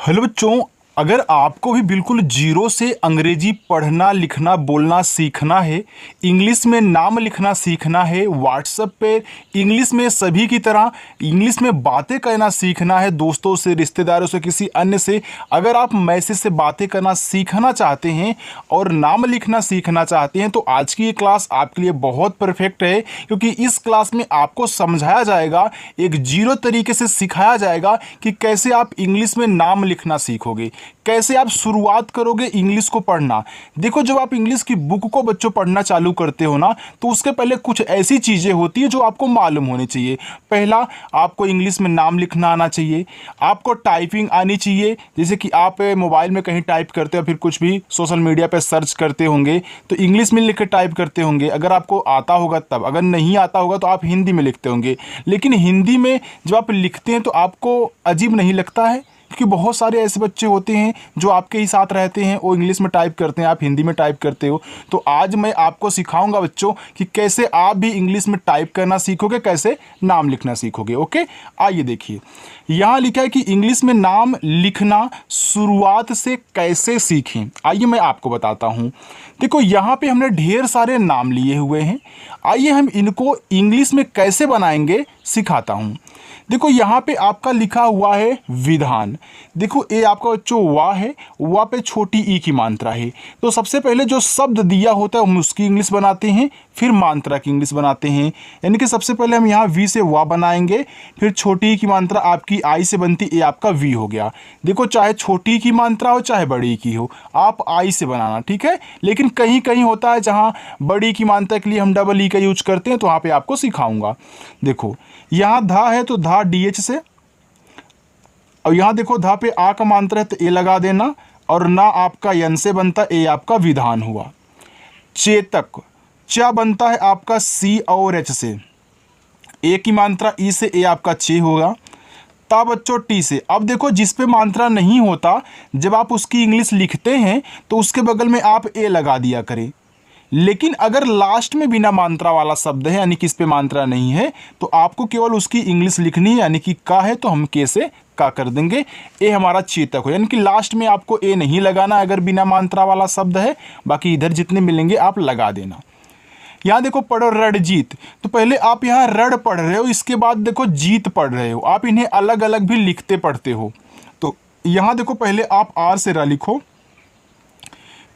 Hello बच्चों, अगर आपको भी बिल्कुल जीरो से अंग्रेजी पढ़ना लिखना बोलना सीखना है, इंग्लिश में नाम लिखना सीखना है, व्हाट्सएप पे इंग्लिश में सभी की तरह इंग्लिश में बातें करना सीखना है, दोस्तों से, रिश्तेदारों से, किसी अन्य से, अगर आप मैसेज से बातें करना सीखना चाहते हैं और नाम लिखना सीखना चाहते हैं तो आज की ये क्लास आपके लिए बहुत परफेक्ट है, क्योंकि इस क्लास में आपको समझाया जाएगा, एक जीरो तरीके से सिखाया जाएगा कि कैसे आप इंग्लिश में नाम लिखना सीखोगे, कैसे आप शुरुआत करोगे इंग्लिश को पढ़ना। देखो, जब आप इंग्लिश की बुक को बच्चों पढ़ना चालू करते हो ना, तो उसके पहले कुछ ऐसी चीज़ें होती है जो आपको मालूम होनी चाहिए। पहला, आपको इंग्लिश में नाम लिखना आना चाहिए, आपको टाइपिंग आनी चाहिए, जैसे कि आप मोबाइल में कहीं टाइप करते हो, फिर कुछ भी सोशल मीडिया पर सर्च करते होंगे तो इंग्लिश में लिख कर टाइप करते होंगे, अगर आपको आता होगा तब। अगर नहीं आता होगा तो आप हिंदी में लिखते होंगे, लेकिन हिंदी में जब आप लिखते हैं तो आपको अजीब नहीं लगता है? क्योंकि बहुत सारे ऐसे बच्चे होते हैं जो आपके ही साथ रहते हैं, वो इंग्लिश में टाइप करते हैं, आप हिंदी में टाइप करते हो। तो आज मैं आपको सिखाऊंगा बच्चों कि कैसे आप भी इंग्लिश में टाइप करना सीखोगे, कैसे नाम लिखना सीखोगे। ओके, आइए देखिए, यहाँ लिखा है कि इंग्लिश में नाम लिखना शुरुआत से कैसे सीखें। आइए मैं आपको बताता हूँ। देखो, यहाँ पे हमने ढेर सारे नाम लिए हुए हैं, आइए हम इनको इंग्लिश में कैसे बनाएंगे सिखाता हूँ। देखो, यहाँ पे आपका लिखा हुआ है विधान। देखो, ये आपका जो वाह है, वाह पे छोटी ई की मात्रा है, तो सबसे पहले जो शब्द दिया होता है हम उसकी इंग्लिश बनाते हैं, फिर मात्रा की इंग्लिश बनाते हैं। यानी कि सबसे पहले हम यहाँ वी से वाह बनाएंगे, फिर छोटी ई की मात्रा आपकी आई से बनती, ये आपका वी हो गया। देखो, चाहे छोटी की मात्रा हो चाहे बड़ी की हो, आप आई से बनाना, ठीक है। लेकिन कहीं कहीं होता है जहाँ बड़ी की मात्रा के लिए हम डबल ई का यूज करते हैं, तो वहाँ पे आपको सिखाऊंगा। देखो, यहाँ धा है तो धा डी एच से, और यहाँ देखो धा पे आ का मात्रा है तो ए लगा देना, और ना आपका यन से बनता, ए आपका विधान हुआ। चेतक, च बनता है आपका सी और एच से, ए की मात्रा ई से, ए आपका चे होगा। ता बच्चों टी से। अब देखो, जिस पे मात्रा नहीं होता जब आप उसकी इंग्लिश लिखते हैं तो उसके बगल में आप ए लगा दिया करें, लेकिन अगर लास्ट में बिना मात्रा वाला शब्द है, यानी कि इस पे मात्रा नहीं है, तो आपको केवल उसकी इंग्लिश लिखनी है। यानी कि का है तो हम के से का कर देंगे, ए हमारा चेतक हो। यानी कि लास्ट में आपको ए नहीं लगाना अगर बिना मात्रा वाला शब्द है, बाकी इधर जितने मिलेंगे आप लगा देना। यहाँ देखो, पढ़ो रणजीत, तो पहले आप यहाँ रण पढ़ रहे हो, इसके बाद देखो जीत पढ़ रहे हो, आप इन्हें अलग अलग भी लिखते पढ़ते हो। तो यहाँ देखो, पहले आप आर से र लिखो,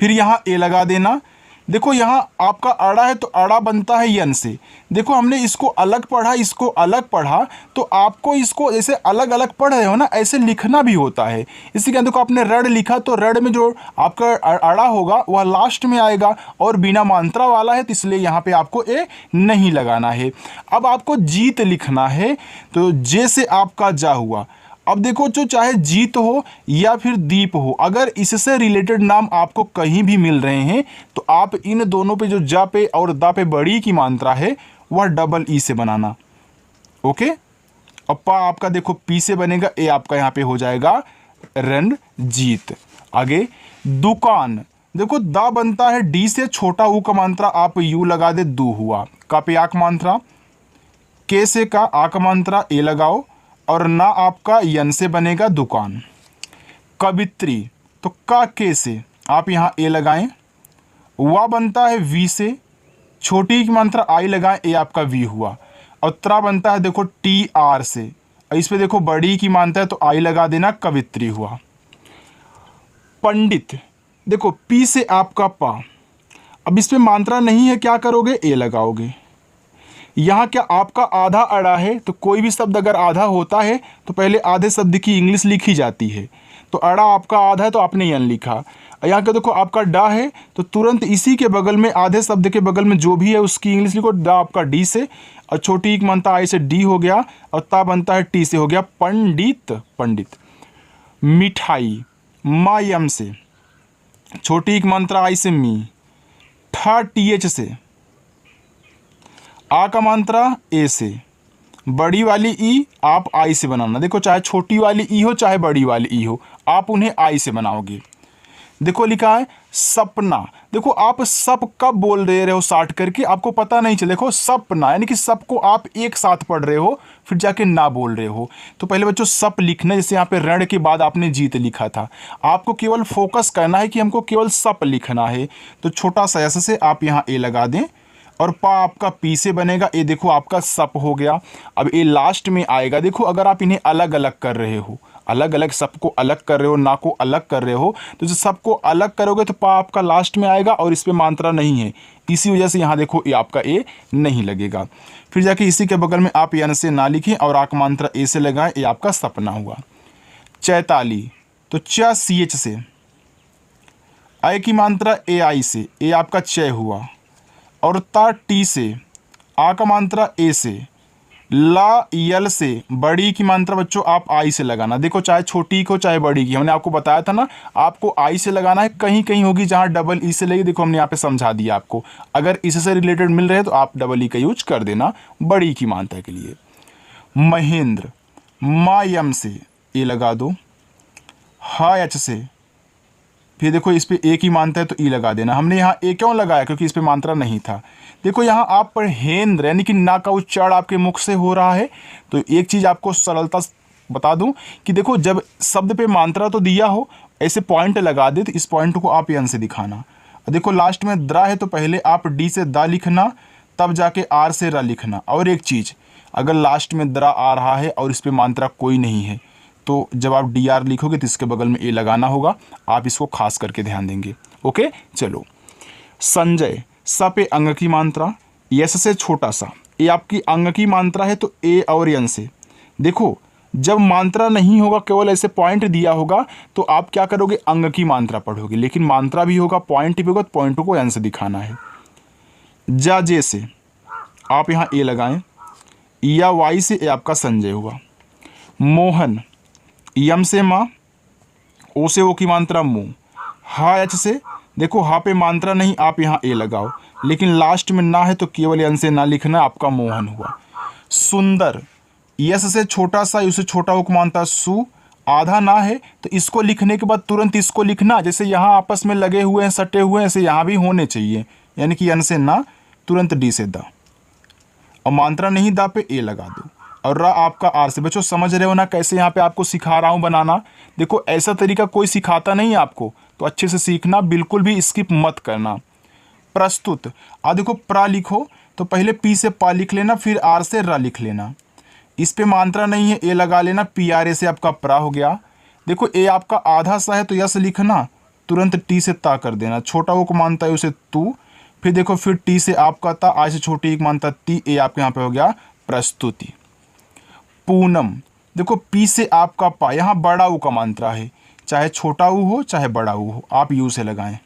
फिर यहाँ ए लगा देना। देखो, यहाँ आपका अड़ा है तो अड़ा बनता है यन से। देखो, हमने इसको अलग पढ़ा, इसको अलग पढ़ा, तो आपको इसको जैसे अलग अलग पढ़ रहे हो ना, ऐसे लिखना भी होता है। इसी के देखो, आपने रड़ लिखा तो रड़ में जो आपका अड़ा होगा वह लास्ट में आएगा, और बिना मात्रा वाला है तो इसलिए यहाँ पे आपको ए नहीं लगाना है। अब आपको जीत लिखना है, तो जे से आपका जा हुआ। अब देखो, जो चाहे जीत हो या फिर दीप हो, अगर इससे रिलेटेड नाम आपको कहीं भी मिल रहे हैं तो आप इन दोनों पे जो जा पे और दा पे बड़ी की मात्रा है वह डबल ई से बनाना। ओके, अब पा आपका देखो पी से बनेगा, ए आपका यहाँ पे हो जाएगा रणजीत। आगे दुकान, देखो दा बनता है डी से, छोटा ऊ का मात्रा आप यू लगा दे, दू हुआ। का पे आक मात्रा, के से का आक मात्रा ए लगाओ, और ना आपका यन से बनेगा दुकान। कवित्री, तो का के से आप यहाँ ए लगाएं, वा बनता है वी से, छोटी की मात्रा आई लगाएं, ए आपका वी हुआ। और त्रा बनता है देखो टी आर से, इस पे देखो बड़ी की मात्रा है तो आई लगा देना, कवित्री हुआ। पंडित, देखो पी से आपका पा, अब इस पे मात्रा नहीं है, क्या करोगे, ए लगाओगे। यहाँ क्या आपका आधा अड़ा है, तो कोई भी शब्द अगर आधा होता है तो पहले आधे शब्द की इंग्लिश लिखी जाती है। तो अड़ा आपका आधा है तो आपने यन लिखा। यहाँ का देखो आपका डा है, तो तुरंत इसी के बगल में आधे शब्द के बगल में जो भी है उसकी इंग्लिश लिखो। डा आपका डी से, और छोटी एक बनता आई से डी हो गया, और ता बनता है टी से हो गया पंडित। पंडित। मिठाई, मा यम से, छोटी एक मात्रा आई से मी, ठा टी एच से, आ का मात्रा ए से, बड़ी वाली ई आप आई से बनाना। देखो, चाहे छोटी वाली ई हो चाहे बड़ी वाली ई हो, आप उन्हें आई से बनाओगे। देखो लिखा है सपना, देखो आप सब कब बोल दे रहे हो साठ करके, आपको पता नहीं चले। देखो सपना, यानी कि सबको आप एक साथ पढ़ रहे हो, फिर जाके ना बोल रहे हो। तो पहले बच्चों सप लिखना, जैसे यहाँ पे ऋण के बाद आपने जीत लिखा था, आपको केवल फोकस करना है कि हमको केवल सप लिखना है। तो छोटा सा ऐसे से आप यहाँ ए लगा दें और पा आपका पी से बनेगा। ये देखो आपका सप हो गया। अब ये लास्ट में आएगा। देखो अगर आप इन्हें अलग अलग कर रहे हो, अलग अलग सप को अलग कर रहे हो, ना को अलग कर रहे हो, तो जब सबको अलग करोगे तो पा आपका लास्ट में आएगा और इस पे मात्रा नहीं है, इसी वजह से यहाँ देखो ये आपका ए नहीं लगेगा। फिर जाके इसी के बगल में आप यन से ना लिखें और आक मात्रा ए से लगाएं, ये आपका सपना हुआ। चैताली, तो च सी एच से, आई की मात्रा ए आई से, ए आपका चय हुआ। और ता टी से, आ का मात्रा ए से, ला यल से, बड़ी की मात्रा बच्चों आप आई से लगाना। देखो चाहे छोटी को चाहे बड़ी की, हमने आपको बताया था ना, आपको आई से लगाना है। कहीं कहीं होगी जहाँ डबल ई से लगी, देखो हमने यहाँ पे समझा दिया आपको। अगर इससे रिलेटेड मिल रहे हैं तो आप डबल ई का यूज कर देना बड़ी की मात्रा के लिए। महेंद्र, मा यम से ए लगा दो, हा एच से, फिर देखो इस पे ए की मात्रा है तो ई लगा देना। हमने यहाँ ए क्यों लगाया, क्योंकि इस पे मात्रा नहीं था। देखो यहाँ आप पर हेंद्र यानी कि ना का उच्चारण आपके मुख से हो रहा है। तो एक चीज़ आपको सरलता बता दूं कि देखो जब शब्द पे मात्रा तो दिया हो, ऐसे पॉइंट लगा दे तो इस पॉइंट को आप यन से दिखाना। देखो लास्ट में द्रा है तो पहले आप डी से दा लिखना, तब जाके आर से रा लिखना। और एक चीज़, अगर लास्ट में द्रा आ रहा है और इस पर मात्रा कोई नहीं है तो जब आप डी आर लिखोगे तो इसके बगल में ए लगाना होगा। आप इसको खास करके ध्यान देंगे। ओके चलो। संजय, स पे अंग की मात्रा, यस से छोटा सा, ये आपकी अंग की मात्रा है तो ए और यन से। देखो जब मात्रा नहीं होगा, केवल ऐसे पॉइंट दिया होगा तो आप क्या करोगे, अंग की मात्रा पढ़ोगे। लेकिन मात्रा भी होगा, पॉइंट भी होगा, तो पॉइंट को यन से दिखाना है। जा जे से आप यहाँ ए लगाएं, या वाई से ए आपका संजय हुआ। मोहन, यम से माँ, ओ से ओ की मात्रा मुँह। हा एच से, देखो हा पे मात्रा नहीं, आप यहाँ ए लगाओ, लेकिन लास्ट में ना है तो केवल यन से ना लिखना, आपका मोहन हुआ। सुंदर, यस से छोटा सा, उससे छोटा हो मानता सु, आधा ना है तो इसको लिखने के बाद तुरंत इसको लिखना। जैसे यहाँ आपस में लगे हुए हैं, सटे हुए हैं, ऐसे यहाँ भी होने चाहिए। यानी कि यन से ना, तुरंत डी से दा, और मात्रा नहीं दा पे ए लगा दो, और रा आपका आर से। बच्चों समझ रहे हो ना कैसे यहाँ पे आपको सिखा रहा हूँ बनाना। देखो ऐसा तरीका कोई सिखाता नहीं आपको, तो अच्छे से सीखना, बिल्कुल भी स्किप मत करना। प्रस्तुत, देखो प्रा लिखो तो पहले पी से पा लिख लेना, फिर आर से रा लिख लेना। इस पे मात्रा नहीं है, ए लगा लेना, पी आर ए से आपका प्रा हो गया। देखो ए आपका आधा सा है तो यस लिखना, तुरंत टी से ता कर देना। छोटा वो को मानता है उसे तू, फिर देखो फिर टी से आपका ता, आज से छोटी एक मानता ती, ए आपके यहाँ पे हो गया प्रस्तुति। पूनम, देखो पी से आपका पा, यहाँ बड़ा ऊ का मात्रा है, चाहे छोटा ऊ हो चाहे बड़ा ऊ हो, आप यू से लगाएं।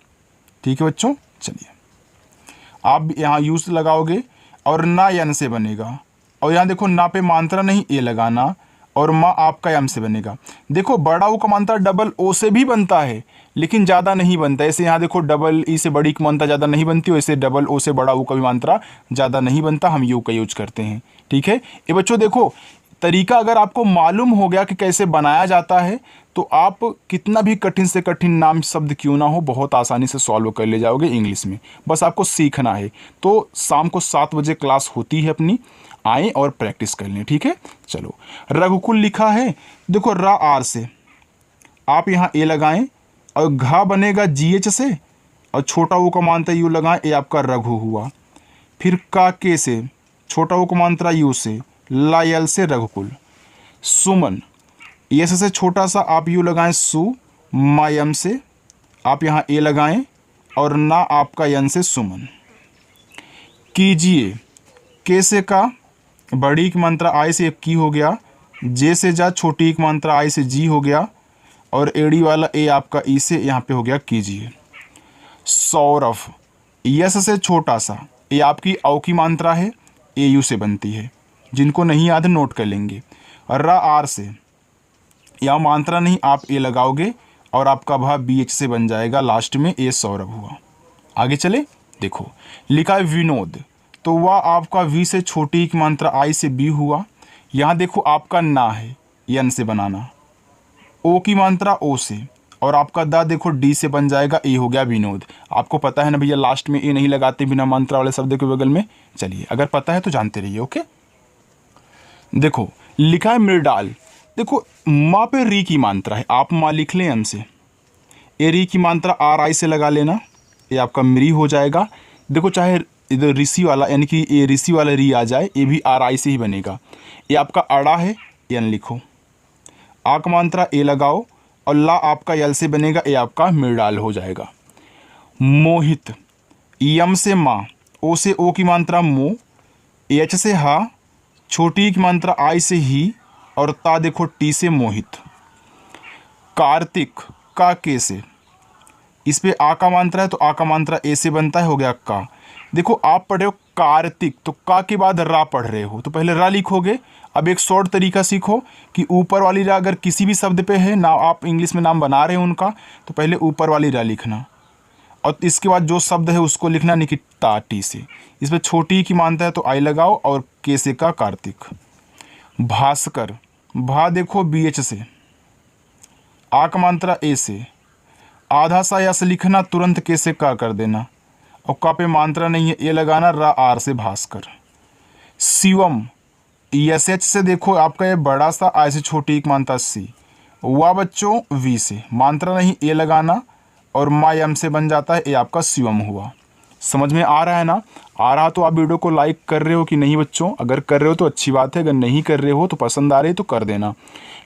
ठीक है बच्चों, चलिए आप यहाँ यू से लगाओगे और ना यन से बनेगा। और यहाँ देखो ना पे मात्रा नहीं, ए लगाना, और माँ आपका यम से बनेगा। देखो बड़ा ऊ का मात्रा डबल ओ से भी बनता है, लेकिन ज़्यादा नहीं बनता। ऐसे यहाँ देखो डबल ई से बड़ी की मात्रा ज़्यादा नहीं बनती, वैसे डबल ओ से बड़ा ऊ का भी मात्रा ज़्यादा नहीं बनता, हम यू का यूज करते हैं। ठीक है ये बच्चों, देखो तरीका अगर आपको मालूम हो गया कि कैसे बनाया जाता है तो आप कितना भी कठिन से कठिन नाम शब्द क्यों ना हो, बहुत आसानी से सॉल्व कर ले जाओगे इंग्लिश में। बस आपको सीखना है। तो शाम को 7 बजे क्लास होती है अपनी, आएँ और प्रैक्टिस कर लें। ठीक है चलो। रघुकुल लिखा है, देखो रा आर से आप यहाँ ए लगाएं, और घा बनेगा जी एच से, और छोटा वो का मात्रा यू लगाएं, ए आपका रघु हुआ। फिर का के से, छोटा वो का मात्रा यू से, ला यल से रघुकुल। सुमन, यस से छोटा सा आप यू लगाएं सु, मा यम से आप यहाँ ए लगाएं, और ना आपका यन से सुमन। कीजिए, के से का, बड़ी की मात्रा आई से की हो गया, जे से जा, छोटी की मात्रा आई से जी हो गया, और एड़ी वाला ए आपका ई से यहाँ पे हो गया कीजिए। सौरभ, यस से छोटा सा, ये आपकी औ की मात्रा है, ए यू से बनती है, जिनको नहीं याद नोट कर लेंगे। और रा आर से, या मात्रा नहीं, आप ए लगाओगे और आपका भा बी एच से बन जाएगा, लास्ट में ए सौरभ हुआ। आगे चले, देखो लिखा है विनोद, तो वह आपका वी से छोटी की मात्रा आई से बी हुआ। यहाँ देखो आपका ना है, यन से बनाना, ओ की मात्रा ओ से, और आपका दा देखो डी से बन जाएगा, ए हो गया विनोद। आपको पता है ना भैया, लास्ट में ए नहीं लगाते बिना मात्रा वाले शब्द के बगल में। चलिए अगर पता है तो जानते रहिए। ओके देखो लिखा है मृडाल। देखो माँ पे री की मात्रा है, आप माँ लिख लें हमसे, ए री की मात्रा आर आई से लगा लेना, ये आपका मृ हो जाएगा। देखो चाहे इधर ऋषि वाला यानी कि ये ऋषि वाला री आ जाए, ये भी आर आई से ही बनेगा। ये आपका अड़ा है, एन लिखो, आ का मात्रा ए लगाओ और ला आपका यल से बनेगा, ये आपका मृडाल हो जाएगा। मोहित, यम से माँ, ओ से ओ की मात्रा मो, एच से हा, छोटी की मात्रा आई से ही और ता देखो टी से मोहित। कार्तिक, का के से, इस पे आ का मात्रा है तो आ का मात्रा ए से बनता है, हो गया का। देखो आप पढ़ रहे हो कार्तिक, तो का के बाद रा पढ़ रहे हो तो पहले रा लिखोगे। अब एक शॉर्ट तरीका सीखो कि ऊपर वाली रा अगर किसी भी शब्द पे है ना, आप इंग्लिश में नाम बना रहे हो उनका, तो पहले ऊपर वाली रा लिखना और इसके बाद जो शब्द है उसको लिखना, नहीं कि ता टी से। इस पर छोटी की मानता है तो आई लगाओ और के से का कार्तिक। भास्कर, भा देखो बी एच से, आ का मात्रा ए से, आधा सा यस लिखना, तुरंत के से का कर देना और का पे मात्रा नहीं है, ए लगाना, रा आर से भास्कर। शिवम, एस एच से देखो आपका ये बड़ा सा, आई से छोटी एक मात्रा सी, हुआ बच्चों वी से, मात्रा नहीं ए लगाना और मा यम से बन जाता है, ये आपका शिवम हुआ। समझ में आ रहा है ना? आ रहा तो आप वीडियो को लाइक कर रहे हो कि नहीं बच्चों? अगर कर रहे हो तो अच्छी बात है, अगर नहीं कर रहे हो तो पसंद आ रही है तो कर देना।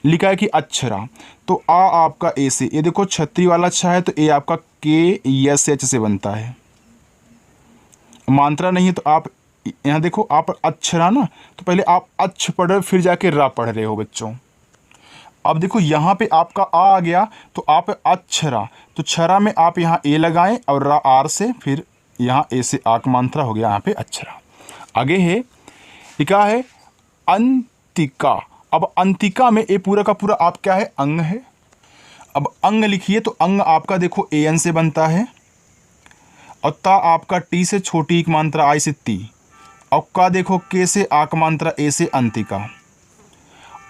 लिखा है कि अक्षरा, तो आ आपका ए से, ये देखो छतरी वाला अच्छा है तो ए आपका के एस एच से बनता है, मात्रा नहीं है तो आप यहाँ देखो, आप अक्षरा ना, तो पहले आप अच्छ पढ़ रहे हो फिर जाके रा पढ़ रहे हो बच्चों। अब देखो यहाँ पे आपका आ गया तो आप अक्षरा, तो छरा में आप यहाँ ए लगाएं और रा आर से, फिर यहाँ ए से आक मात्रा हो गया यहाँ पे अक्षरा। आगे है लिखा है अंतिका। अब अंतिका में ए पूरा का पूरा आप क्या है, अंग है। अब अंग लिखिए तो अंग आपका देखो ए एन से बनता है और ता आपका टी से, छोटी एक मात्रा आई से ती, और का देखो के से आक मात्रा ए से अंतिका।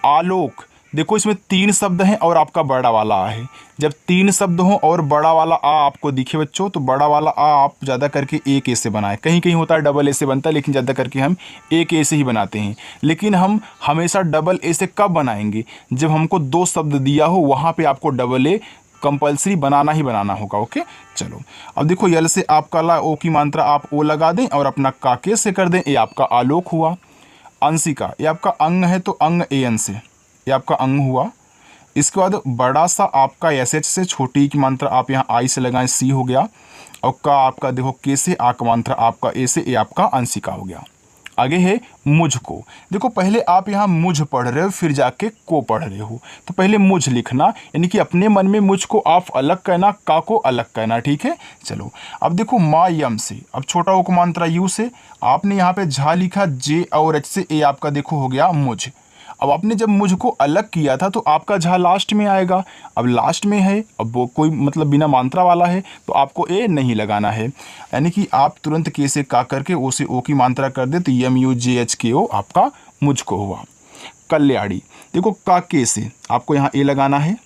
आलोक, देखो इसमें तीन शब्द हैं और आपका बड़ा वाला आ है। जब तीन शब्द हों और बड़ा वाला आ आपको दिखे बच्चों, तो बड़ा वाला आ आप ज़्यादा करके एक ए से बनाएं। कहीं कहीं होता है डबल ए से बनता है, लेकिन ज़्यादा करके हम एक ए से ही बनाते हैं। लेकिन हम हमेशा डबल ए से कब बनाएंगे, जब हमको दो शब्द दिया हो, वहाँ पर आपको डबल ए कंपल्सरी बनाना ही बनाना होगा। ओके चलो, अब देखो यल से आपका ला, ओ की मात्रा आप ओ लगा दें और अपना काके से कर दें, ये आपका आलोक हुआ। अंशिका, ये आपका अंग है तो अंग ए एन से, ये आपका अंग हुआ। इसके बाद बड़ा सा आपका एस एच से, छोटी की मात्रा आप यहाँ आई से लगाएं, सी हो गया, और का आपका देखो के से, आ का मात्रा आपका ए से, ये आपका अंशिका हो गया। आगे है मुझको। देखो पहले आप यहाँ मुझ पढ़ रहे हो फिर जाके को पढ़ रहे हो, तो पहले मुझ लिखना, यानी कि अपने मन में मुझ को आप अलग कहना, का को अलग कहना, ठीक है। चलो अब देखो मा यम से, अब छोटा ओ को मात्रा यू से, आपने यहाँ पे झा लिखा, जे और एच से, ए आपका देखो हो गया मुझ। अब आपने जब मुझको अलग किया था तो आपका झा लास्ट में आएगा, अब लास्ट में है, अब वो कोई मतलब बिना मात्रा वाला है तो आपको ए नहीं लगाना है, यानी कि आप तुरंत के से का करके ओ से ओ की मात्रा कर दे तो एम यू जे एच के ओ आपका मुझको हुआ। कल्याणी, देखो का के से आपको यहाँ ए लगाना है,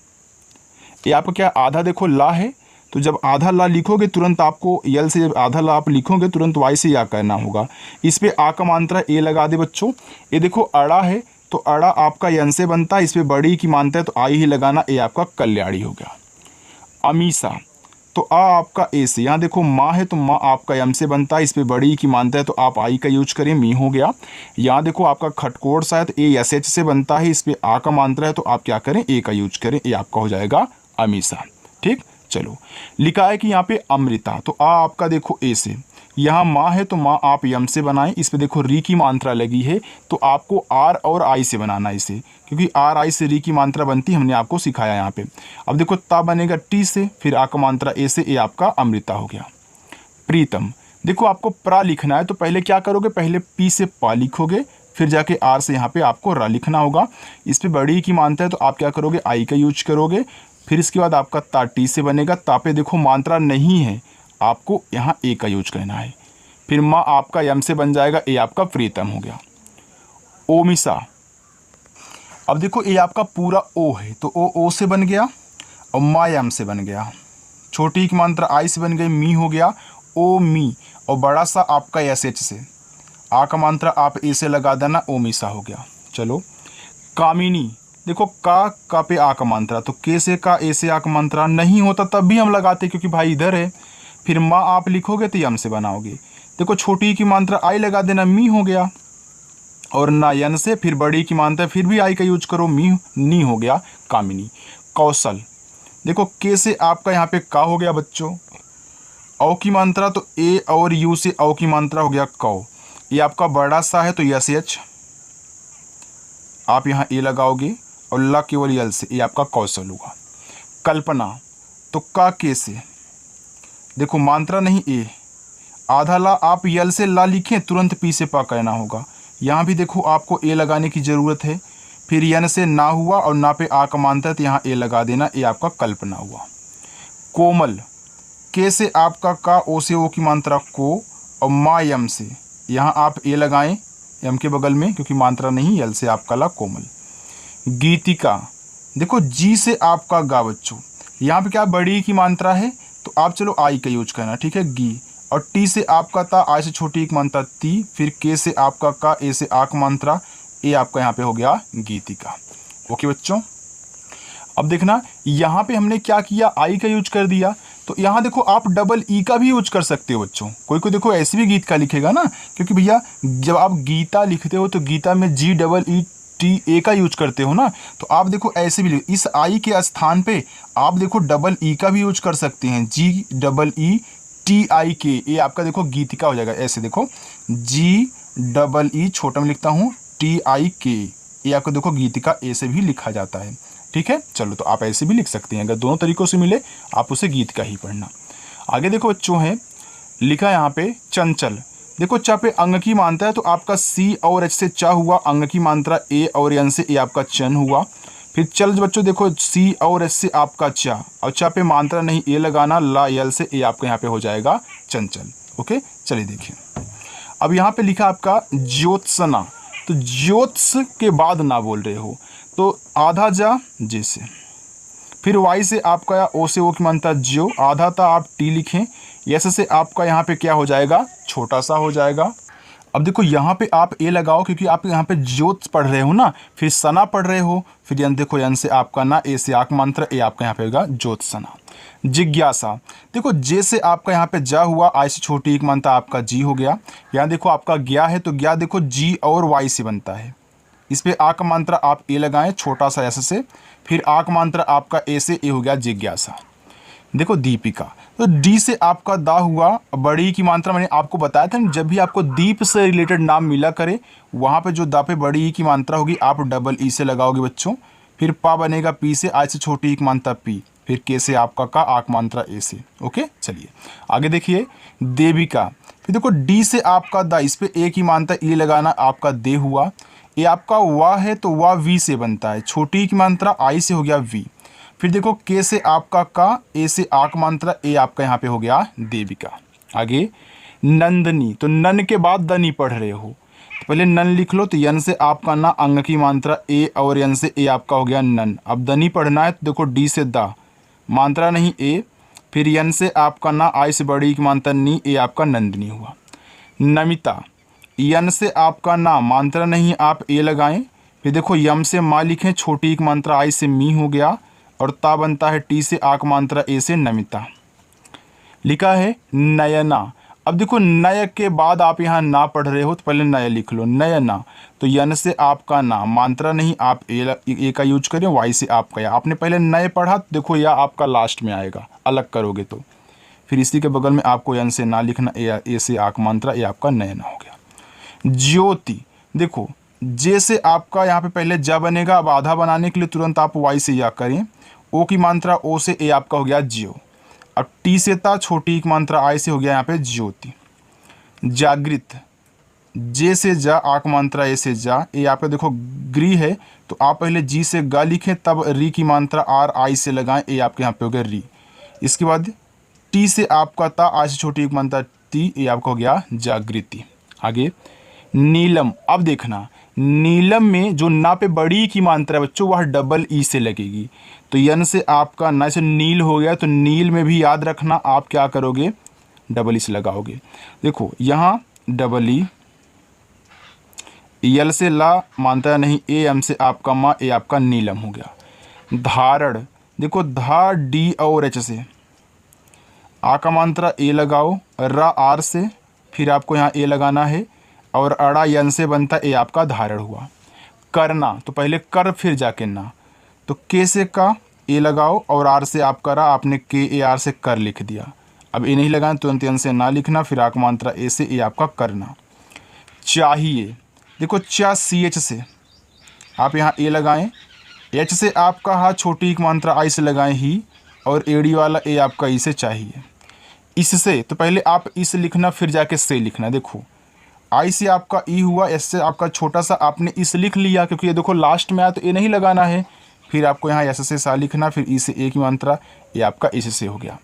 ये आपका क्या आधा देखो ला है, तो जब आधा ला लिखोगे तुरंत आपको यल से, जब आधा ला आप लिखोगे तुरंत वाई से या करना होगा। इस पर आ का मात्रा ए लगा दे बच्चों। ये देखो अड़ा है तो अड़ा आपका यन से बनता है, इस पर बड़ी की मानता है तो आई ही लगाना, ए आपका कल्याणी हो गया। अमीषा, तो आ आपका ए से, यहाँ देखो माँ है तो माँ आपका यम से बनता है, इस पर बड़ी की मानता है तो आप आई का यूज करें, मी हो गया। यहाँ देखो आपका खटकोड़ सा है तो ए एस एच से बनता है, इस पर आ का मात्रा है तो आप क्या करें, ए का यूज करें, ए आपका हो जाएगा अमीषा। ठीक, चलो लिखा है कि यहाँ पे अमृता, तो आ आपका देखो ए से, यहाँ माँ है तो माँ आप यम से बनाएं, इस पे देखो री की मात्रा लगी है तो आपको आर और आई से बनाना है इसे, क्योंकि आर आई से री की मात्रा बनती है, हमने आपको सिखाया यहाँ पे। अब देखो ता बनेगा टी से, फिर आ का मात्रा ए से, ए आपका अमृता हो गया। प्रीतम, देखो आपको प्रा लिखना है तो पहले क्या करोगे, पहले पी से पा लिखोगे, फिर जाके आर से यहाँ पे आपको रा लिखना होगा। इस पर बड़ी की मात्रा है तो आप क्या करोगे, आई का यूज करोगे, फिर इसके बाद आपका ता टी से बनेगा, ता पे देखो मात्रा नहीं है, आपको यहाँ ए का यूज करना है, फिर माँ आपका यम से बन जाएगा, ए आपका प्रीतम हो गया। ओमिसा, अब देखो ए आपका पूरा ओ है तो ओ से बन गया और माँ यम से बन गया, छोटी की मात्रा आई से बन गई, मी हो गया, ओ मी, और बड़ा सा आपका एस एच से, आ का मात्रा आप ए से लगा देना, ओमिसा हो गया। चलो कामिनी, देखो का पे आ का मात्रा, तो के से का, ए से आ का मात्रा नहीं होता तब भी हम लगाते क्योंकि भाई इधर है। फिर माँ आप लिखोगे तो यम से बनाओगे। देखो छोटी की मात्रा आई लगा देना, मी हो गया। और ना यन से, फिर बड़ी की मात्रा फिर भी आई का यूज करो, मी नी हो गया कामिनी। कौशल, देखो के से आपका यहाँ पे का हो गया बच्चों। औ की मात्रा तो ए और यू से औ की मात्रा हो गया कौ। ये आपका बड़ा सा है तो यस एच, आप यहाँ ए लगाओगे और ला केवल यल से, ये आपका कौशल हुआ। कल्पना, तो का के से, देखो मात्रा नहीं ए, आधा ला आप यल से ला लिखें तुरंत पी से पा कहना होगा। यहाँ भी देखो आपको ए लगाने की ज़रूरत है। फिर यन से ना हुआ और ना पे आ का मात्रा तो यहाँ ए लगा देना, ये आपका कल्पना हुआ। कोमल, के से आपका का, ओ से ओ की मात्रा को, और मा यम से, यहाँ आप ए लगाएं यम के बगल में क्योंकि मात्रा नहीं, यल से आपका ला कोमल। गीतिका, देखो जी से आपका गा बच्चों, यहाँ पे क्या बड़ी की मात्रा है तो आप चलो आई का यूज करना, ठीक है गी। और टी से आपका ता, आई से छोटी एक मात्रा ती, फिर के से आपका का, ए से आक मात्रा, ए आपका यहाँ पे हो गया गीतिका। ओके बच्चों, अब देखना यहाँ पे हमने क्या किया, आई का यूज कर दिया। तो यहाँ देखो आप डबल ई का भी यूज कर सकते हो बच्चों। कोई कोई देखो ऐसे भी गीत का लिखेगा ना, क्योंकि भैया जब आप गीता लिखते हो तो गीता में जी डबल ई टी ए का यूज करते हो ना, तो आप देखो ऐसे भी इस आई के स्थान पे आप देखो डबल ई का भी यूज कर सकते हैं, जी डबल ई टी आई के, ये आपका देखो गीतिका हो जाएगा। ऐसे देखो जी डबल ई छोटा में लिखता हूँ टी आई के, ये आपको देखो गीतिका ए से भी लिखा जाता है, ठीक है। चलो तो आप ऐसे भी लिख सकते हैं, अगर दोनों तरीकों से मिले आप उसे गीत का ही पढ़ना। आगे देखो बच्चों है लिखा यहाँ पे चंचल, देखो चा पे अंग की मात्रा है तो आपका सी और एच से चा हुआ, अंग की मात्रा ए और एन से ए आपका चन हुआ। फिर चल बच्चों देखो सी और एच से आपका चा, और चा पे मात्रा नहीं ए लगाना, ला यल से ए आपका यहाँ पे हो जाएगा चंचल। ओके चलिए देखिए, अब यहाँ पे लिखा आपका ज्योत्सना, तो ज्योत्स के बाद ना बोल रहे हो तो आधा जा जैसे, फिर वाई से आपका ओ से ओ की मात्रा ज्यो, आधा था आप टी लिखें, यस से आपका यहाँ पे क्या हो जाएगा, छोटा सा हो जाएगा। अब देखो यहाँ पे आप ए लगाओ क्योंकि आप यहाँ पे ज्योत पढ़ रहे हो ना, फिर सना पढ़ रहे हो, फिर यन देखो यन से आपका ना, ए से आक मंत्र, ए आपका यहाँ पे होगा ज्योत्सना। जिज्ञासा, देखो जे से आपका यहाँ पे जा हुआ, आई से छोटी एक मात्रा आपका जी हो गया। यहाँ देखो आपका ज्ञा है तो ज्ञा देखो जी और वाई से बनता है, इस पे आक मंत्र आप ए लगाएं छोटा सा ऐसे से, फिर आक मंत्र आपका ए से, ए हो गया जिज्ञासा। देखो दीपिका, तो डी से आपका दा हुआ, बड़ी की मात्रा मैंने आपको बताया था, जब भी आपको दीप से रिलेटेड नाम मिला करे वहाँ पे जो दा पे बड़ी ई की मात्रा होगी आप डबल ई से लगाओगे बच्चों। फिर पा बनेगा पी से, आई से छोटी एक मात्रा पी, फिर के से आपका का, आक मात्रा ए से। ओके चलिए आगे देखिए देविका, फिर देखो डी से आपका दा, इस पे ए की मात्रा ई लगाना, आपका दे हुआ। ये आपका वाह है तो वाह वी से बनता है, छोटी की मात्रा आई से हो गया वी। फिर देखो के से आपका का, ए से आक मात्रा, ए आपका यहाँ पे हो गया देविका। आगे नंदनी, तो नन के बाद दनी पढ़ रहे हो तो पहले नन लिख लो, तो यन से आपका ना, अंग की मात्रा ए और यन से ए आपका हो गया नन। अब दनी पढ़ना है तो देखो डी से दा, मात्रा नहीं ए, फिर यन से आपका ना, आई से बड़ी की मात्रा नी, ए आपका नंदनी हुआ। नमिता, यन से आपका ना, मात्रा नहीं आप ए लगाएं, फिर देखो यम से माँ लिखें, छोटी एक मात्रा आई से मी हो गया, और ता बनता है टी से आक मात्रा ए से नमिता। लिखा है नयना, अब देखो नय के बाद आप यहाँ ना पढ़ रहे हो तो पहले नय लिख लो, नयना, तो यन से आपका ना, मात्रा नहीं आप ए का यूज करें, वाई से आपका या, आपने पहले नय पढ़ा तो देखो या आपका लास्ट में आएगा, अलग करोगे तो। फिर इसी के बगल में आपको यन से ना लिखना, ए से आक मात्रा, ए आपका नयना हो गया। ज्योति, देखो जे से आपका यहाँ पे पहले जा बनेगा, अब आधा बनाने के लिए तुरंत आप वाई से या करें, ओ की मात्रा ओ से, ए आपका हो गया जियो। अब टी से था, छोटी एक मात्रा आई से हो गया यहाँ पे ज्योति। जागृत, जे से जा, आक मात्रा ए से जा, ए आपका देखो ग्री है तो आप पहले जी से गा लिखें, तब री की मात्रा आर आई से लगाएं, ए आपके यहाँ पे हो गया री। इसके बाद टी से आपका था, आई से छोटी एक मात्रा ती, ए आपका हो गया जागृति। आगे नीलम, अब देखना नीलम में जो ना पे बड़ी की मात्रा है बच्चों वह डबल ई से लगेगी, तो यन से आपका ना से नील हो गया, तो नील में भी याद रखना आप क्या करोगे, डबल ई से लगाओगे। देखो यहाँ डबल ई, यल से ला मानता नहीं, ए एम से आपका माँ, ए आपका नीलम हो गया। धारण, देखो धा डी और एच से, आ का मात्रा ए लगाओ, रा आर से, फिर आपको यहाँ ए लगाना है, और अड़ा यन से बनता ए आपका धारण हुआ। करना, तो पहले कर फिर जाके ना, तो के से का ए लगाओ और आर से आपका रा, आपने के ए आर से कर लिख दिया। अब ए नहीं लगाना, तुरंत यन से ना लिखना, फिर आ का मात्रा ए से, ए आपका करना। चाहिए, देखो चा सी एच से आप यहाँ ए लगाएं, एच से आपका हा छोटी एक मात्रा आई से लगाएं ही, और एडी वाला ए आपका ई से चाहिए। इससे, तो पहले आप इस लिखना फिर जाके से लिखना। देखो आई से आपका ई हुआ, एस से आपका छोटा सा आपने इस लिख लिया, क्योंकि ये देखो लास्ट में आया तो ए नहीं लगाना है। फिर आपको यहाँ एस से सा लिखना, फिर ई से ए की मात्रा, ये आपका इस से हो गया।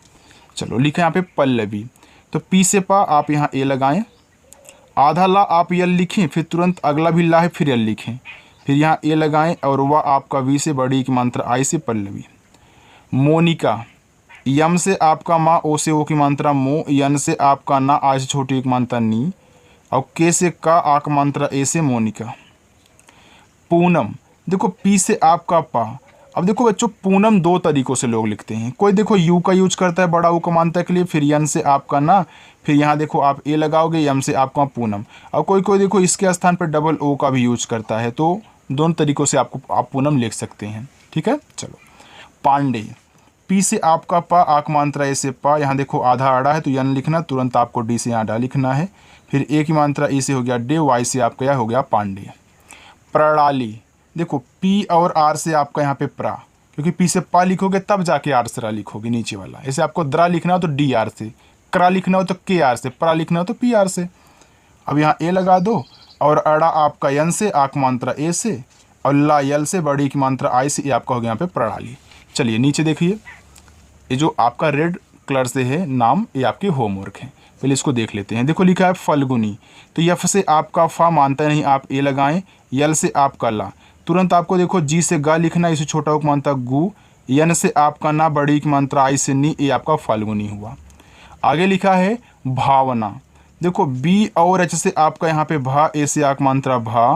चलो लिखा यहाँ पे पल्लवी, तो पी से पा आप यहाँ ए लगाएं, आधा ला आप यल लिखें, फिर तुरंत अगला भी ला है फिर यल लिखें, फिर यहाँ ए लगाएं, और वह आपका वी से बड़ी की मात्रा आई से पल्लवी। मोनिका, यम से आपका माँ, ओ से ओ की मात्रा मो, यन से आपका ना, आ से छोटी एक मात्रा नी, और के से का, आ का मात्रा ए से मोनिका। पूनम, देखो पी से आपका पा। अब देखो बच्चों, पूनम दो तरीकों से लोग लिखते हैं। कोई देखो यू का यूज करता है बड़ा ऊ का मात्रा के लिए, फिर यन से आपका ना, फिर यहाँ देखो आप ए लगाओगे, यम से आपका पूनम। और कोई कोई देखो इसके स्थान पर डबल ओ का भी यूज करता है। तो दोनों तरीक़ों से आप पूनम लिख सकते हैं। ठीक है, चलो। पांडे, पी से आपका पा, आक मात्रा ए से पा, यहाँ देखो आधा आड़ा है तो यन लिखना, तुरंत आपको डी से यहाँ डा लिखना है, फिर ए की मात्रा ए से हो गया डे, वाई से आपका यह हो गया पांडे। प्रणाली, देखो पी और आर से आपका यहाँ पे प्रा, क्योंकि पी से पा लिखोगे तब जाके आर से रा लिखोगे नीचे वाला। ऐसे आपको द्रा लिखना हो तो डी आर से, क्रा लिखना हो तो के आर से, प्रा लिखना हो तो पी आर से। अब यहाँ ए लगा दो, और अड़ा आपका यन से, आक मात्रा ए से, और ला यल से, बड़ी की मात्रा आई से, ये आपका हो गया यहाँ पे प्रणाली। चलिए नीचे देखिए, ये जो आपका रेड कलर से है नाम, ये आपके होमवर्क है। पहले इसको देख लेते हैं। देखो लिखा है फल्गुनी, तो यफ से आपका फा मानता नहीं, आप ए लगाएं, यल से आपका ला, तुरंत आपको देखो जी से गा लिखना, इसे छोटा उक मानता गु, यन से आपका ना, बड़ी की मात्रा आई से नी, ये आपका फाल्गुनी हुआ। आगे लिखा है भावना, देखो बी और एच से आपका यहाँ पे भा, ए से आक मात्रा भा,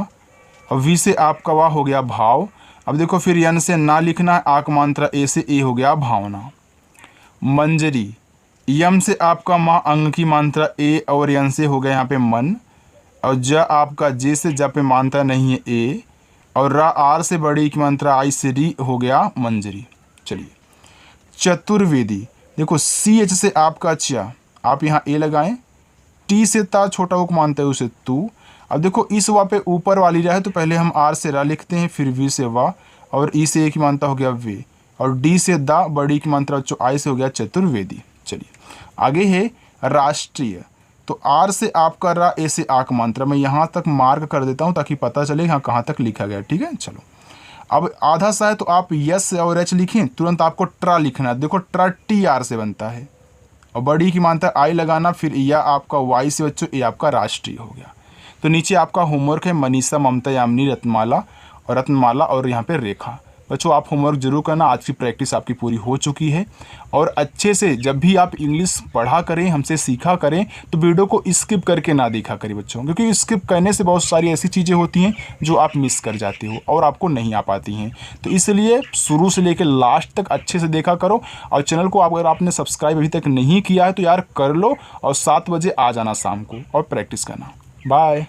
और वी से आपका वाह हो गया भाव। अब देखो फिर यन से ना लिखना है, आक मात्रा ए से ए हो गया भावना। मंजरी, यम से आपका माँ, अंग की मात्रा ए, और यन से हो गया यहाँ पे मन, और ज आपका जे से ज पे मात्रा नहीं है ए, और रा आर से बड़ी की मात्रा आई से री, हो गया मंजरी। चलिए चतुर्वेदी, देखो सी एच से आपका च, आप यहाँ ए लगाएं, टी से ता छोटा उक मानते हैं उसे तू। अब देखो इस वा पे ऊपर वाली रहा है तो पहले हम आर से रा लिखते हैं, फिर वी से वा, और ई से ए की मात्रा हो गया वे, और डी से दा, बड़ी की मात्रा जो आई से हो गया चतुर्वेदी। चलिए आगे है राष्ट्रीय, तो आर से आपका रा, ए से आक मात्रा। मैं यहाँ तक मार्क कर देता हूँ ताकि पता चले यहाँ कहाँ तक लिखा गया। ठीक है, चलो। अब आधा सा है तो आप यस और एच लिखें, तुरंत आपको ट्रा लिखना है। देखो ट्रा टी आर से बनता है, और बड़ी की मात्रा आई लगाना, फिर या आपका वाई से बच्चों ये आपका राष्ट्रीय हो गया। तो नीचे आपका होमवर्क है मनीषा, ममता, यामिनी, रत्नमाला और यहाँ पे रेखा। बच्चों आप होमवर्क जरूर करना, आज की प्रैक्टिस आपकी पूरी हो चुकी है। और अच्छे से जब भी आप इंग्लिश पढ़ा करें, हमसे सीखा करें, तो वीडियो को स्किप करके ना देखा करें बच्चों, क्योंकि स्किप करने से बहुत सारी ऐसी चीज़ें होती हैं जो आप मिस कर जाते हो और आपको नहीं आ पाती हैं। तो इसलिए शुरू से लेकर लास्ट तक अच्छे से देखा करो। और चैनल को अगर आपने सब्सक्राइब अभी तक नहीं किया है तो यार कर लो, और 7 बजे आ जाना शाम को और प्रैक्टिस करना। बाय।